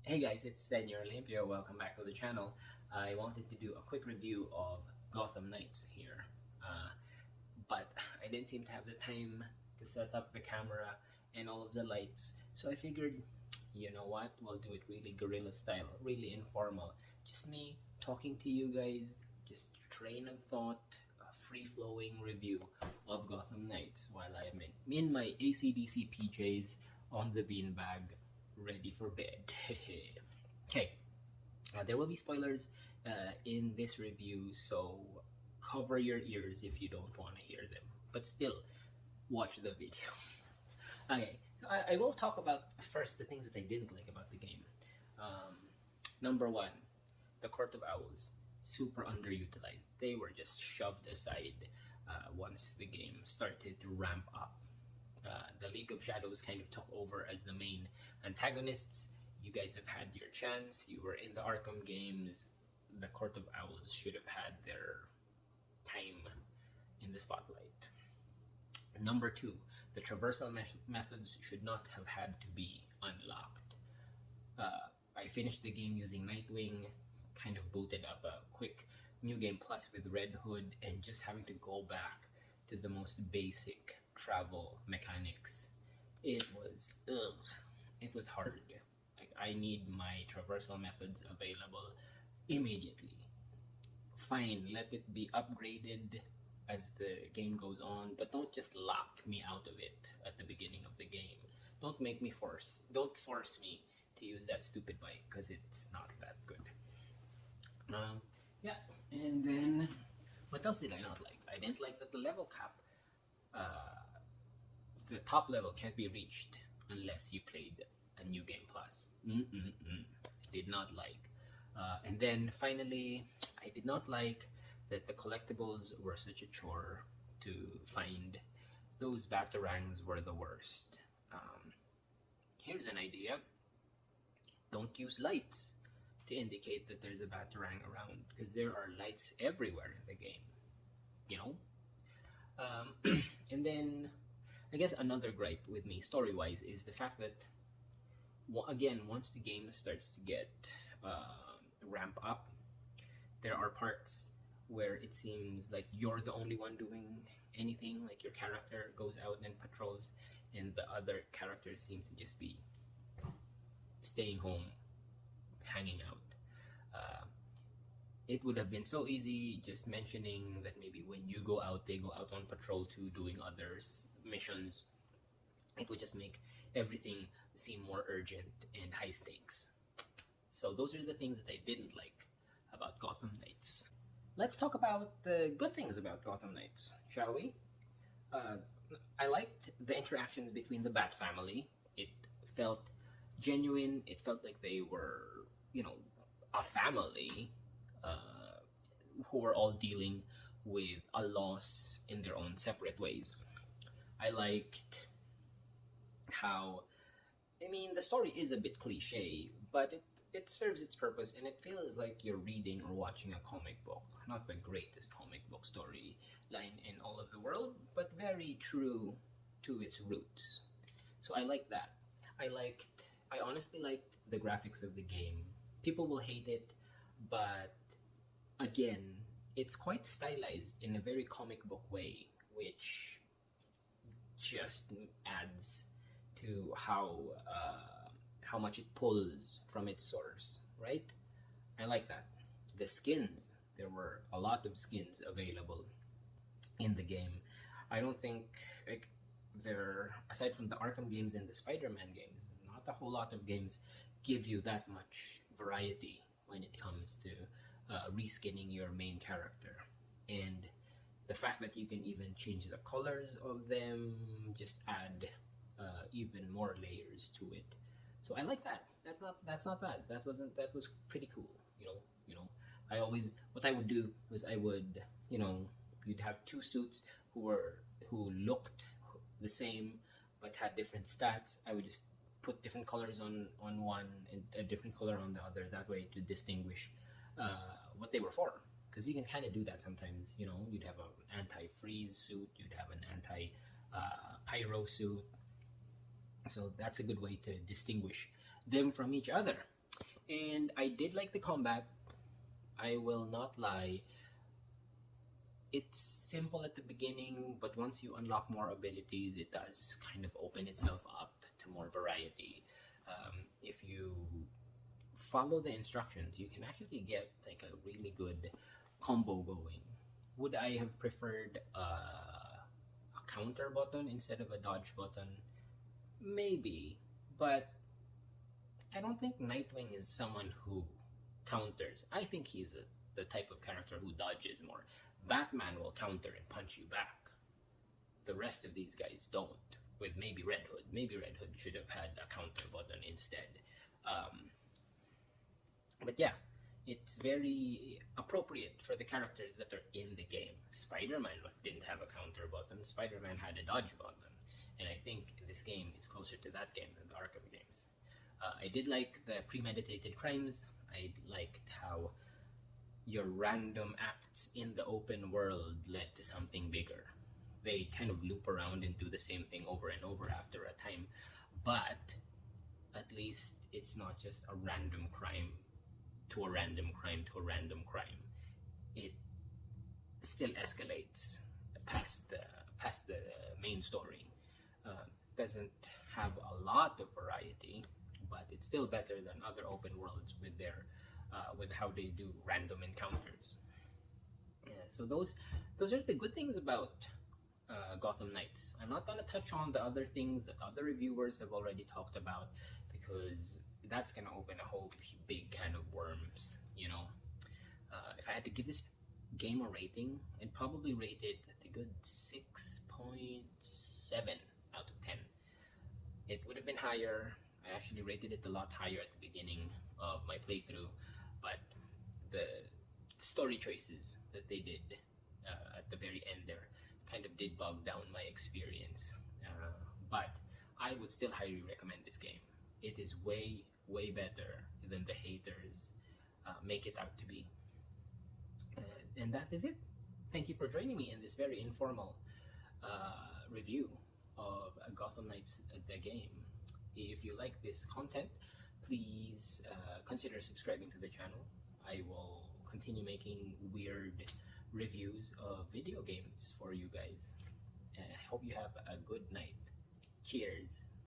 Hey guys, it's Daniel Olympia. Welcome back to the channel. I wanted to do a quick review of Gotham Knights here, but I didn't seem to have the time to set up the camera and all of the lights. So I figured, you know what, we'll do it really guerrilla style, really informal. Just me talking to you guys, just train of thought, a free-flowing review of Gotham Knights while I'm in my AC/DC PJs on the beanbag, ready for bed. Okay, there will be spoilers in this review, so cover your ears if you don't want to hear them, but still watch the video. Okay, I will talk about first the things that I didn't like about the game. Number one, the Court of Owls, super underutilized. They were just shoved aside once the game started to ramp up. The League of Shadows kind of took over as the main antagonists. You guys have had your chance. You were in the Arkham games. The Court of Owls should have had their time in the spotlight. Number two, the traversal methods should not have had to be unlocked. I finished the game using Nightwing, kind of booted up a quick New Game Plus with Red Hood, and just having to go back to the most basic travel mechanics. It was hard. Like, I need my traversal methods available immediately. Fine, let it be upgraded as the game goes on, but don't just lock me out of it at the beginning of the game. Don't force me to use that stupid bike, because it's not that good. Yeah, and then what else did I not like? I didn't like that the level cap, the top level can't be reached unless you played a New Game Plus. Did not like. And then finally, I did not like that the collectibles were such a chore to find. Those batarangs were the worst. Here's an idea. Don't use lights to indicate that there's a batarang around, because there are lights everywhere in the game, you know? And then I guess another gripe with me story-wise is the fact that, again, once the game starts to get ramp up, there are parts where it seems like you're the only one doing anything. Like, your character goes out and patrols, and the other characters seem to just be staying home, hanging out. It would have been so easy just mentioning that maybe when you go out, they go out on patrol too, doing others missions. It would just make everything seem more urgent and high stakes. So those are the things that I didn't like about Gotham Knights. Let's talk about the good things about Gotham Knights, shall we? I liked the interactions between the Bat family. It felt genuine. It felt like they were, a family who were all dealing with a loss in their own separate ways. I liked how, the story is a bit cliche, but it serves its purpose, and it feels like you're reading or watching a comic book. Not the greatest comic book storyline in all of the world, but very true to its roots. So I like that. I honestly liked the graphics of the game. People will hate it, but again, it's quite stylized in a very comic book way, which just adds to how much it pulls from its source, right? I like that. The skins, there were a lot of skins available in the game. I don't think, aside from the Arkham games and the Spider-Man games, not a whole lot of games give you that much variety when it comes to reskinning your main character. And the fact that you can even change the colors of them just add even more layers to it. So I like that. That's not bad. That was pretty cool. What I would do was you'd have two suits who looked the same but had different stats. I would just put different colors on one and a different color on the other, that way to distinguish what they were for. Because you can kind of do that sometimes. You'd have an anti-freeze suit, you'd have an anti-pyro suit. So that's a good way to distinguish them from each other. And I did like the combat. I will not lie. It's simple at the beginning, but once you unlock more abilities, it does kind of open itself up to more variety. If you follow the instructions, you can actually get like a really good combo going. Would I have preferred a counter button instead of a dodge button? Maybe, but I don't think Nightwing is someone who counters. I think he's the type of character who dodges more. Batman will counter and punch you back. The rest of these guys don't, with maybe Red Hood. Maybe Red Hood should have had a counter button instead. But yeah, it's very appropriate for the characters that are in the game. Spider-Man didn't have a counter button. Spider-Man had a dodge button. And I think this game is closer to that game than the Arkham games. I did like the premeditated crimes. I liked how your random acts in the open world led to something bigger. They kind of loop around and do the same thing over and over after a time, but at least it's not just a random crime to a random crime to a random crime. It still escalates past the main story. Doesn't have a lot of variety, but it's still better than other open worlds with their with how they do random encounters. Yeah, so those are the good things about Gotham Knights. I'm not gonna touch on the other things that other reviewers have already talked about because that's gonna open a whole big can of worms. You know, if I had to give this game a rating, I'd probably rate it a good 6.7 out of 10. It would have been higher. I actually rated it a lot higher at the beginning of my playthrough, but the story choices that they did at the very end there kind of did bog down my experience. But I would still highly recommend this game. It is way, way better than the haters make it out to be. And that is it. Thank you for joining me in this very informal review of Gotham Knights, the game. If you like this content, please consider subscribing to the channel. I will continue making weird reviews of video games for you guys. I hope you have a good night. Cheers.